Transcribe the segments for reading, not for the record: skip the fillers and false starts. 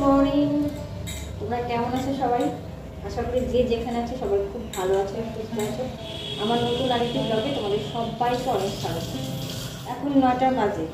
Morning. তোমরা কেমন আছো সবাই? আশা করি যে যেখানে আছে সবাই খুব ভালো আছো, সুস্থ আছো। আমার নতুন আরেকটি ব্লগে তোমাদের সবাইকে অনেক স্বাগত। এখন 9টা বাজে,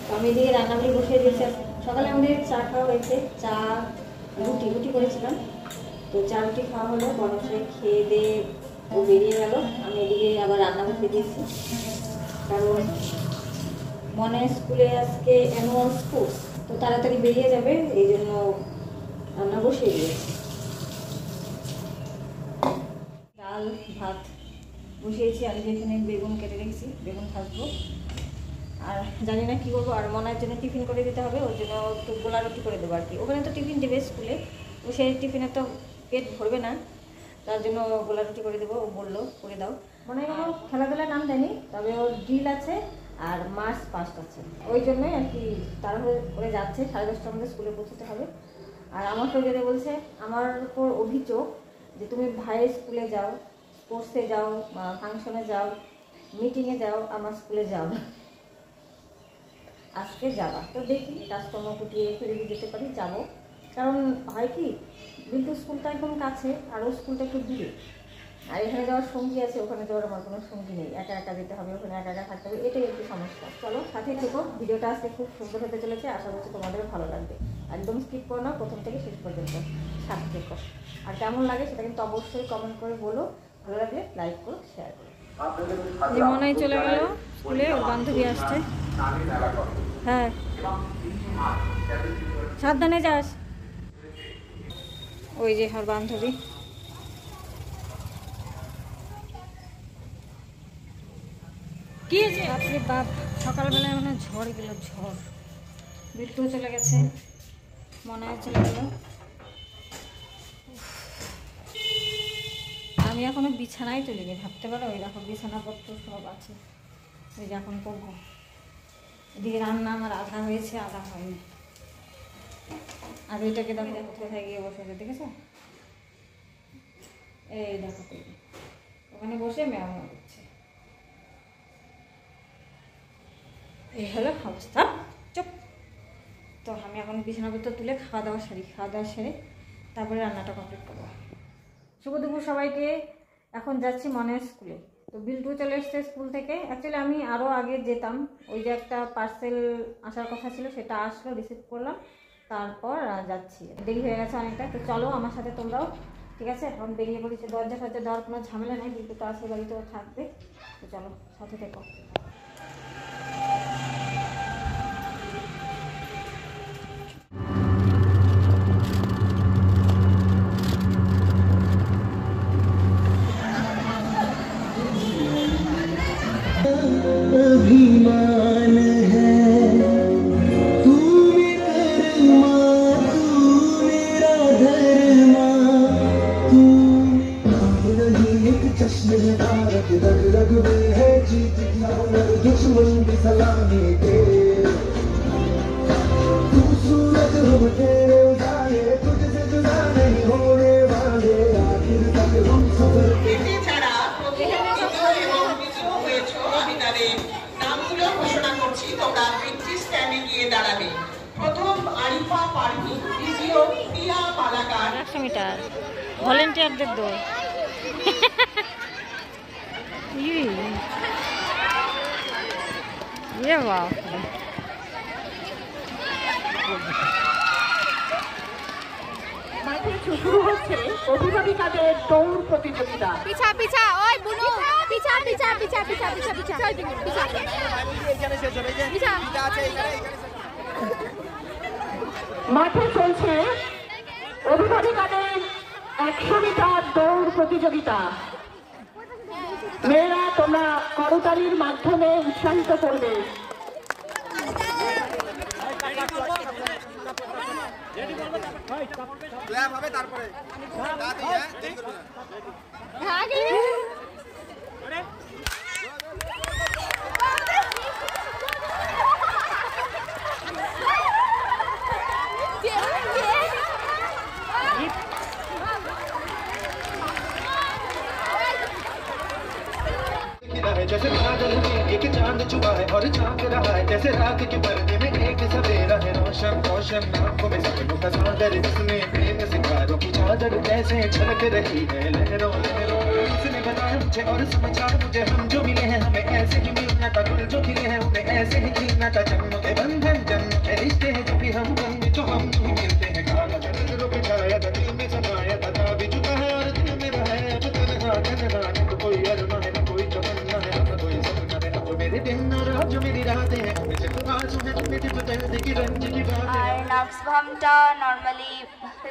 তো আমি এদিকে রান্নাগুলি বসিয়ে দিয়েছি। সকালে আমাদের চা খাওয়া হয়েছে, চা রুটি করেছিলাম। তো চা রুটি খাওয়া হলো, বনসে খেয়ে দিয়ে ও বেরিয়ে গেল। আমি এদিকে আবার রান্না বসিয়ে দিয়েছি, কারণ মনে স্কুলে আজকে অ্যানুয়াল স্পোর্টস, তো তাড়াতাড়ি বেরিয়ে যাবে, এই জন্য রান্না বসিয়ে দিয়েছি। ডাল ভাত বসিয়েছি, আর যেখানে বেগুন কেটে রেখেছি, বেগুন ভাজবো। আর জানি না কী করবো, আর মনের জন্য টিফিন করে দিতে হবে, ওর জন্য একটু গোলা রুটি করে দেবো আর কি। ওখানে তো টিফিন দেবে স্কুলে, তো সেই টিফিনে তো পেট ভরবে না, তার জন্য গোলা রুটি করে দেবো। ও বললো করে দাও। মনে হয় খেলাধুলার নাম দেয়নি, তবে ওর ডিল আছে আর মার্চ পাস্ট আছে, ওই জন্যই আর কি তাড়াহুড়ো করে যাচ্ছে। 10:30টার মধ্যে স্কুলে পৌঁছতে হবে। আর আমাকে যেটা বলছে, আমার উপর অভিযোগ যে তুমি ভাইয়ের স্কুলে যাও, স্পোর্টসে যাও, ফাংশনে যাও, মিটিংয়ে যাও, আমার স্কুলে যাও না। আজকে যাবা, তো দেখি কাজকর্ম কুটিয়ে ফিরে যেতে পারি, যাবো। কারণ হয় কি, বিল্টু স্কুলটা একদম কাছে আর ও স্কুলটা একটু দূরে, আর এখানে যাওয়ার সঙ্গী আছে, ওখানে যাওয়ার আমার কোনো সঙ্গী নেই। একা একা যেতে হবে, ওখানে একা একা থাকতে হবে, এটাই একটু সমস্যা। চলো সাথে থেকো, ভিডিওটা আজকে খুব সুন্দর হতে চলেছে, আশা করছি তোমাদেরও ভালো লাগবে। একদম স্কিপ করো না, প্রথম থেকে শেষ পর্যন্ত সাথে থেকো। আর কেমন লাগে সেটা কিন্তু অবশ্যই কমেন্ট করে বলো, ভালো লাগলে লাইক করো, শেয়ার করো। যেমনই চলে গেল স্কুলে, ওর বান্ধবী আসছে। হ্যাঁ, সাবধানে যাস। ওই যে ওর বান্ধবী। কি আছে বাপরে বাপ, সকালবেলায় মানে ঝড় গেল, ঝড়। বিল্টু চলে গেছে, মনে হয় চলে গেল। আমি এখনো বিছানায় তুলিনি, ভাবতে পারো। ওই দেখো বিছানাপত্র সব আছে, ওই যে এখন করবো। এদিকে রান্না আমার আধা হয়েছে, আধা হয়নি। আর ওইটাকে দেখো কোথায় গিয়ে বসে, দেখেছো? এই দেখো ওখানে বসে ম্যাম করছে। এই হলো অবস্থা, চুপ। তো আমি এখন বিছানাপত্র তুলে খাওয়া দাওয়া সেরে তারপরে রান্নাটা কমপ্লিট করবো। শুভ দুপুর সবাইকে। এখন যাচ্ছি মনের স্কুলে। তো বিল্টু চলে এসছে স্কুল থেকে। অ্যাকচুয়ালি আমি আরও আগে যেতাম, ওই যে একটা পার্সেল আসার কথা ছিল, সেটা আসলো, রিসিভ করলাম, তারপর যাচ্ছি। দেরি হয়ে গেছে অনেকটা, তো চলো আমার সাথে তোমরাও, ঠিক আছে? এখন বেরিয়ে পড়েছে, দরজা দেওয়ার কোনো ঝামেলা নেই, বিল্টু তো আসে, বাড়িতেও থাকবে। তো চলো সাথে থেকো। अभिमान है तू कर्मा, तू मेरा धर्मा, तू नहीं एक चश्म है तारक, रग रग में है जीत की हुनर, दुश्मन की सलामी के तू सूरज हम तेरे उजाले, तुझसे जुदा नहीं होने वाले, आखिर तक हम सफर के নামগুলো ঘোষণা করছি, তোমরা ভিক্টরি স্ট্যান্ডে গিয়ে দাঁড়াবে। প্রথম আরিফা পারভীন, দ্বিতীয় প্রিয়া মালাকার। 100 মিটার ভলেন্টিয়ারদের দৌড়। ইয়ে বাহ, মাঠে শুরু হচ্ছে অভিভাবিকাদের দৌড় প্রতিযোগিতা। পিছা পিছা, ওই বুনু, পিছা পিছা পিছা পিছা পিছা পিছা পিছা এইখানে শেষ হবে, যে এটা আছে এইখানে। মাঠে চলছে অভিভাবিকাদের 100 মিটার দৌড় প্রতিযোগিতা। মেয়েরা তোমরা করতালির মাধ্যমে উৎসাহিত করবে। তারপরে जैसे बादल में एक चांद छुपा है और झांक रहा है, जैसे रात के पर्दे में एक के सवेरा है रोशन रोशन आंखों में सपनों का सागर जिसमें प्रेम सितारों की चादर जैसे छलक रही है लहरों लहरों उसने बताया मुझे और समझा मुझे हम जो मिले हैं हमें ऐसे ही मिलना था दिल जो खिले हैं उन्हें ऐसे ही खिलना था जन्म के बंधन जन्म के रिश्ते हैं जो भी हम बंधे तो हम ही मिलते हैं काला नजरों पे छाया था दिल में समाया था भी चुका है और दिल में रहा है अब तन्हा तन्हा न तो कोई अरमा है न कोई तमन्ना है न कोई सपना है अब जो मेरे दिन और अब जो मेरी रातें हैं उनमें से तो आज है उनमें से तो दर्द की रंज की बातें আর নাক্স ভামটা নর্মালি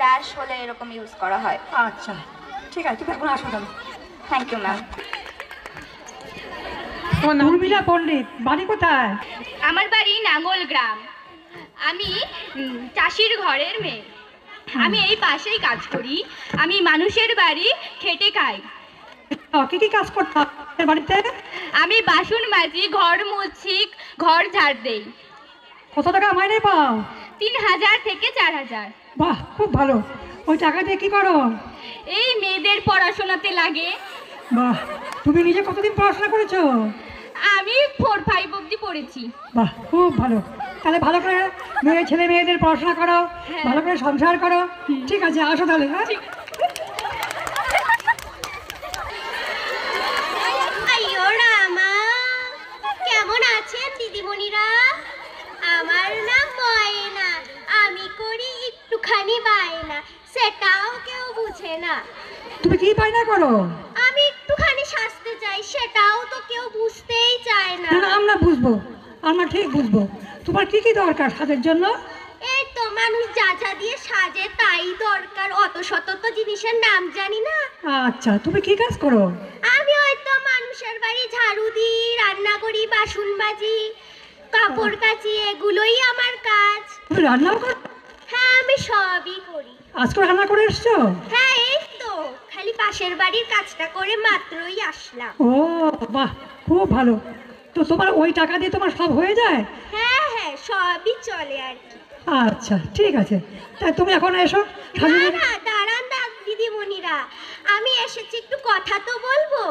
র্যাশ হলে এরকম ইউজ করা হয়। আচ্ছা ঠিক আছে, তুমি এখন আসো তাহলে। Thank you ma'am. Urmila Pandit, বাড়ি কোথায়? আমার বাড়ি নাঙ্গল গ্রাম। আমি চাষির ঘরের মেয়ে। আমি এই পাশেই কাজ করি। আমি মানুষের বাড়ি খেটে খাই। কি কি কাজ করতে হয় বাড়িতে? আমি বাসন মাজি, ঘর মুছি, ঘর ঝাড় দেই। কত টাকা মাইনে পাও? 3000 থেকে 4000। বাহ, খুব ভালো। ওই টাকা দিয়ে কি করো? এই মেয়েদের পড়াশোনাতে লাগে। বাহ, তুমি নিজে কতদিন পড়াশোনা করেছো? আমি 4-5 অবধি পড়েছি। বাহ, খুব ভালো। তাহলে ভালো করে ছেলে মেয়েদের পড়াশোনা করো, ভালো করে সংসার করো। ঠিক আছে, আসো তাহলে। হ্যাঁ, আইয়ো রামা, কেমন আছেন দিদিমণিরা? আমার নাম ময়না। আমি করি একটুখানি বায়না, সেটাও কেউ বুঝে না। তুমি কি বায়না করো? আমি একটুখানি সাজতে চাই, সেটাও তো কেউ বুঝতেই চায় না। না না, আমরা বুঝবো, আমরা ঠিক বুঝবো। তোমার কি কি দরকার সাজের জন্য? এই তো মানুষ যা যা দিয়ে সাজে তাই দরকার, অত শত তো জিনিসের নাম জানি না। আচ্ছা, তুমি কি কাজ করো? আমি হয়তো মানুষের বাড়ি ঝাড়ু দিই, রান্না করি, বাসন মাজি, কাপড় কাচি, এগুলোই আমার কাজ। তুমি রান্নাও করো? হ্যাঁ, আমি সবই করি। আজকে রান্না করে এসছো? হ্যাঁ, এই তো খালি পাশের বাড়ির কাজটা করে মাত্রই আসলাম। ও বাহ, খুব ভালো। তো তোমার ওই টাকা দিয়ে তোমার সব হয়ে যায়? হ্যাঁ হ্যাঁ, সবই চলে আর কি। আচ্ছা ঠিক আছে, তাই তুমি এখন এসো। না দাঁড়ান দিদিমণিরা, আমি এসেছি একটু কথা তো বলবো।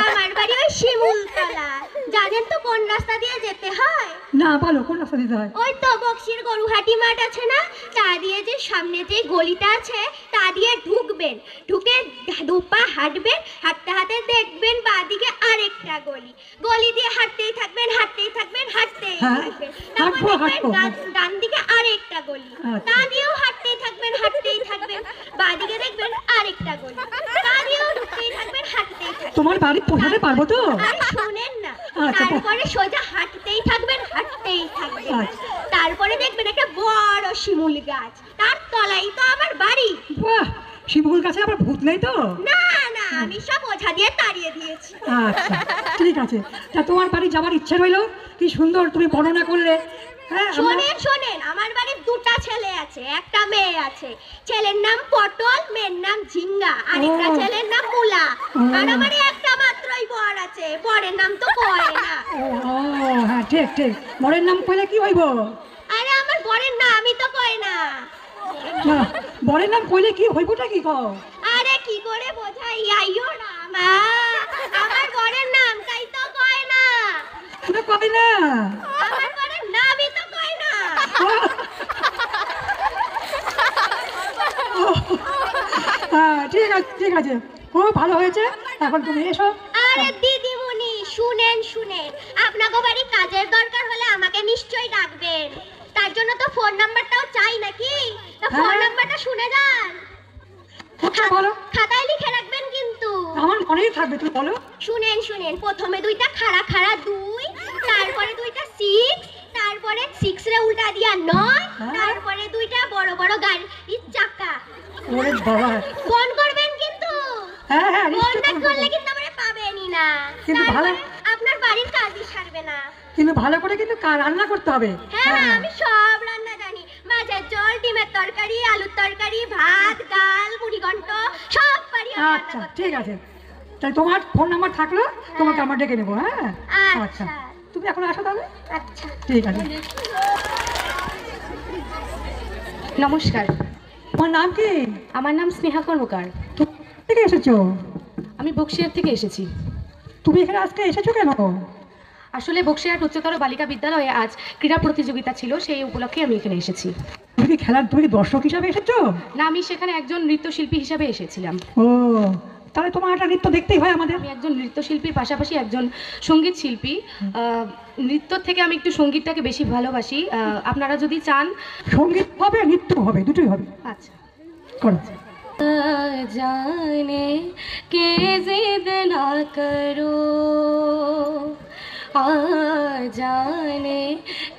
আমার বাড়ি ওই শিমুলতলা, জানেন তো কোন রাস্তা দিয়ে যেতে হয়? না, বলো কোন রাস্তা দিতে হয়। ওই তো বক্সির গরুহাটি মাঠ আছে না, তা দিয়ে যে সামনে যে গলিটা আছে তা দিয়ে ঢুকবেন, ঢুকে দুপা হাঁটবেন, হাঁটতে হাঁটতে দেখবেন বাঁদিকে আরেকটা গলি, গলি দিয়ে হাঁটতেই থাকবেন হাঁটতেই থাকবেন হাঁটতেই থাকবেন, তারপর দেখবেন ডান দিকে আরেকটা গলি, তা দিয়েও হাঁটতেই থাকবেন হাঁটতেই থাকবেন, বাঁদিকে দেখবেন আরেকটা গলি, তা দিয়েও ঢুকতেই থাকবেন হাঁটতেই থাকবেন। তোমার বাড়ি পৌঁছাতে পারবো তো? আরে শোনেন না, তারপরে সোজা হাঁটতেই থাকবেন হাঁটতেই থাকবেন, তারপরে দেখবেন একটা বড় শিমুল গাছ, তার তলায় তো আমার বাড়ি। বাহ, শিমুল গাছে আবার ভূত নেই তো? না না, আমি সব ওঝা দিয়ে তাড়িয়ে দিয়েছি। আচ্ছা ঠিক আছে, তা তোমার বাড়ি যাওয়ার ইচ্ছে রইলো। কি সুন্দর তুমি বর্ণনা করলে। হ্যাঁ, শোনেন শোনেন, আমার বাড়ির দুটা ছেলে আছে, একটা মেয়ে আছে। ছেলের নাম পটল, মেয়ের নাম ঝিঙ্গা, আরেকটা ছেলের নাম মুলা। আর আমার একটা মাত্রই বর আছে, বরের নাম তো কয় না। ও হ্যাঁ, ঠিক ঠিক। বরের নাম কইলে কি হইব? আরে আমার বরের নামই তো কয় না। না, বরের নাম কইলে কি হইবটা কি কও? আরে কি করে বোঝাই, আইয়ো রামা, আমার বরের নামটাই তো কয় না। শুনে কবে না? আমার বরের নামই তো কয় না। হ্যাঁ ঠিক আছে ঠিক আছে, খুব ভালো হয়েছে। এখন তুমি এসো। আরে দিদিমণি শুনেন শুনেন, আপনাকে বাড়ি কাজের দরকার হলে আমাকে নিশ্চয়ই ডাকবেন। তার জন্য তো ফোন নাম্বারটাও চাই নাকি? তা ফোন নাম্বারটা শুনে যান, বলো। খাতায় লিখে রাখবেন কিন্তু। আমার মনেই থাকবে, তুমি বলো। শুনেন শুনেন, প্রথমে দুইটা খাড়া খাড়া 2, তারপরে দুইটা 6, তারপরে 6 রে উল্টা দিয়া 9, তারপরে দুইটা বড় বড় গাড়ির চাকা। ওরে বাবা, ফোন করবেন কিন্তু। হ্যাঁ হ্যাঁ, ফোন না করলে কিন্তু আমরা পাবেনই না, কিন্তু ভালো, আপনার বাড়ির কাজই সারবে না। কিন্তু ভালো করে কিন্তু রান্না করতে হবে। হ্যাঁ আমি সব রান্না জানি, মাছের ঝোল, ডিমের তরকারি, আলুর তরকারি, ভাত, ডাল, মুড়ি ঘন্ট সব পারি। আচ্ছা ঠিক আছে, তাই তোমার ফোন নাম্বার থাকলো, তোমাকে আমার ডেকে নেবো। হ্যাঁ আচ্ছা, তুমি এখন আসো তাহলে। আচ্ছা ঠিক আছে। নমস্কার, তোমার নাম কি? আমার নাম স্নেহা কর্মকার। তুমি থেকে এসেছো? আমি বক্সিয়ার থেকে এসেছি। তুমি এখানে আজকে এসেছো কেন? আসলে বক্সিরহাট উচ্চতর বালিকা বিদ্যালয়ে আজ ক্রীড়া প্রতিযোগিতা ছিল, সেই উপলক্ষে আমি এখানে এসেছি। তুমি কি দর্শক হিসাবে এসেছো? না, আমি সেখানে একজন নৃত্যশিল্পী হিসাবে এসেছিলাম। ও, তাহলে তোমার একটা নৃত্য দেখতেই হয় আমাদের। আমি একজন নৃত্যশিল্পীর পাশাপাশি একজন সঙ্গীত শিল্পী। নৃত্য থেকে আমি একটু সঙ্গীতটাকে বেশি ভালোবাসি। আপনারা যদি চান সঙ্গীত হবে, নৃত্য হবে, দুটোই হবে। আচ্ছা, করো। जाने के जिद ना करो, आ जाने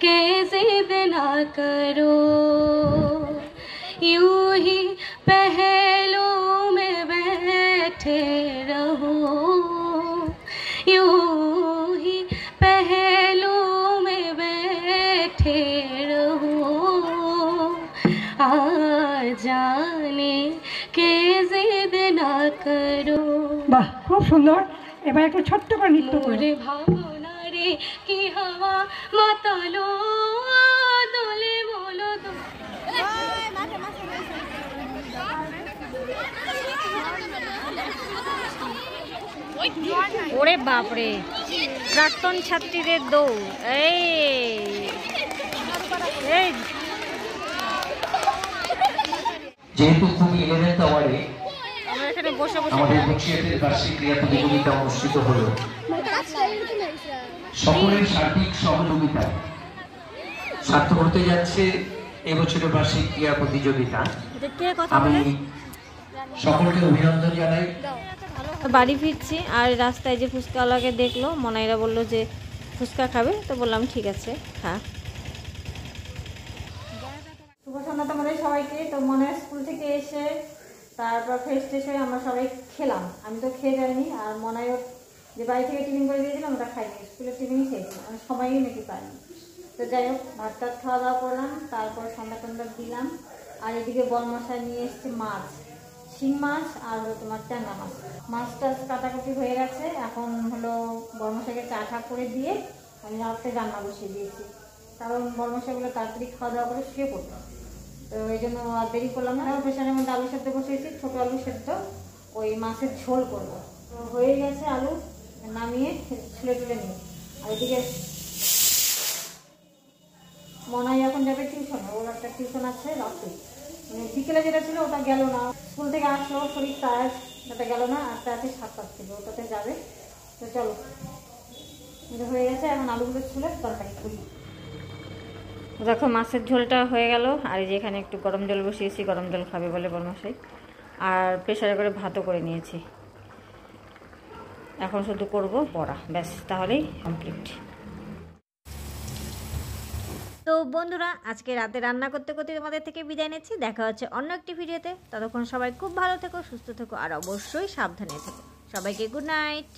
के जिद ना करो, यूं ही पहलू में बैठे रहो, यूं ही पहलू में बैठे रहो, आ जाने के जिद ना करो। বাহ, খুব সুন্দর। এবার একটু ছোট্ট করে নৃত্য করো। মোরে ভাবনা রে কি হাওয়া মাতালো দোলে বলো ওরে বাপরে, প্রাক্তন ছাত্রীদের দৌড়। এই যেহেতু তুমি 11th আওয়ারে আমরা এখানে বসে বসে আমাদের বক্সিরহাটের বার্ষিক ক্রীড়া প্রতিযোগিতা অনুষ্ঠিত হলো, সকলের সার্বিক সহযোগিতায় সার্থক হতে যাচ্ছে এবছরের বার্ষিক ক্রীড়া প্রতিযোগিতা। আমি সকলকে অভিনন্দন জানাই। বাড়ি ফিরছি আর রাস্তায় যে ফুচকাওয়ালাকে দেখলো, মনাইরা বললো যে ফুচকা খাবে, তো বললাম ঠিক আছে খা। শুভ সন্ধ্যা তোমাদের সবাইকে। তো মনে স্কুল থেকে এসে তারপর ফ্রেশ ট্রেশ হয়ে আমরা সবাই খেলাম। আমি তো খেয়ে যাইনি, আর মনাইও যে বাড়ি থেকে টিফিন করে দিয়েছিলাম ওটা খাইনি, স্কুলের টিফিনই খেয়েছি, আমি সবাই নাকি পাইনি। তো যাই হোক, ভাত টাত খাওয়া দাওয়া করলাম, তারপর সন্ধ্যা টন্ধ্যা দিলাম। আর এদিকে বড় মশাই নিয়ে এসছে মাছ, শিং মাছ আর হলো তোমার ট্যাংরা মাছ। মাছটা কাটাকুটি হয়ে গেছে, এখন হলো বড় মশাইকে চা ঠা করে দিয়ে আমি রাত্রে রান্না বসিয়ে দিয়েছি, কারণ বড় মশাইগুলো তাড়াতাড়ি খাওয়া দাওয়া করে শুয়ে পড়তো, তো এই জন্য আর দেরি করলাম না। প্রেশারের মধ্যে আলু সেদ্ধ বসিয়েছি, ছোটো আলু সেদ্ধ, ওই মাছের ঝোল করবো। তো হয়ে গেছে, আলু নামিয়ে ছুলে তুলে নিই। আর এদিকে মনাই এখন যাবে টিউশনে, ওর একটা টিউশন আছে রাতে, মানে বিকেলে যেটা ছিল ওটা গেল না, স্কুল থেকে আসলো শরীর টায়ার্ড, ওটা গেল না। একটা আছে 7টা ছিল, ওটাতে যাবে। তো চলো, এটা হয়ে গেছে, এখন আলুগুলো ছুলে তরকারি করি। দেখো মাছের ঝোলটা হয়ে গেল, আর এই যে এখানে একটু গরম জল বসিয়েছি, গরম জল খাবে বলে বরমশাই, আর প্রেশারে করে ভাতও করে নিয়েছি। এখন শুধু করব বড়া, ব্যাস, তাহলেই কমপ্লিট। তো বন্ধুরা, আজকে রাতে রান্না করতে করতে তোমাদের থেকে বিদায় নিচ্ছি। দেখা হচ্ছে অন্য একটি ভিডিওতে। ততক্ষণ সবাই খুব ভালো থেকো, সুস্থ থেকো, আর অবশ্যই সাবধানে থেকো। সবাইকে গুড নাইট।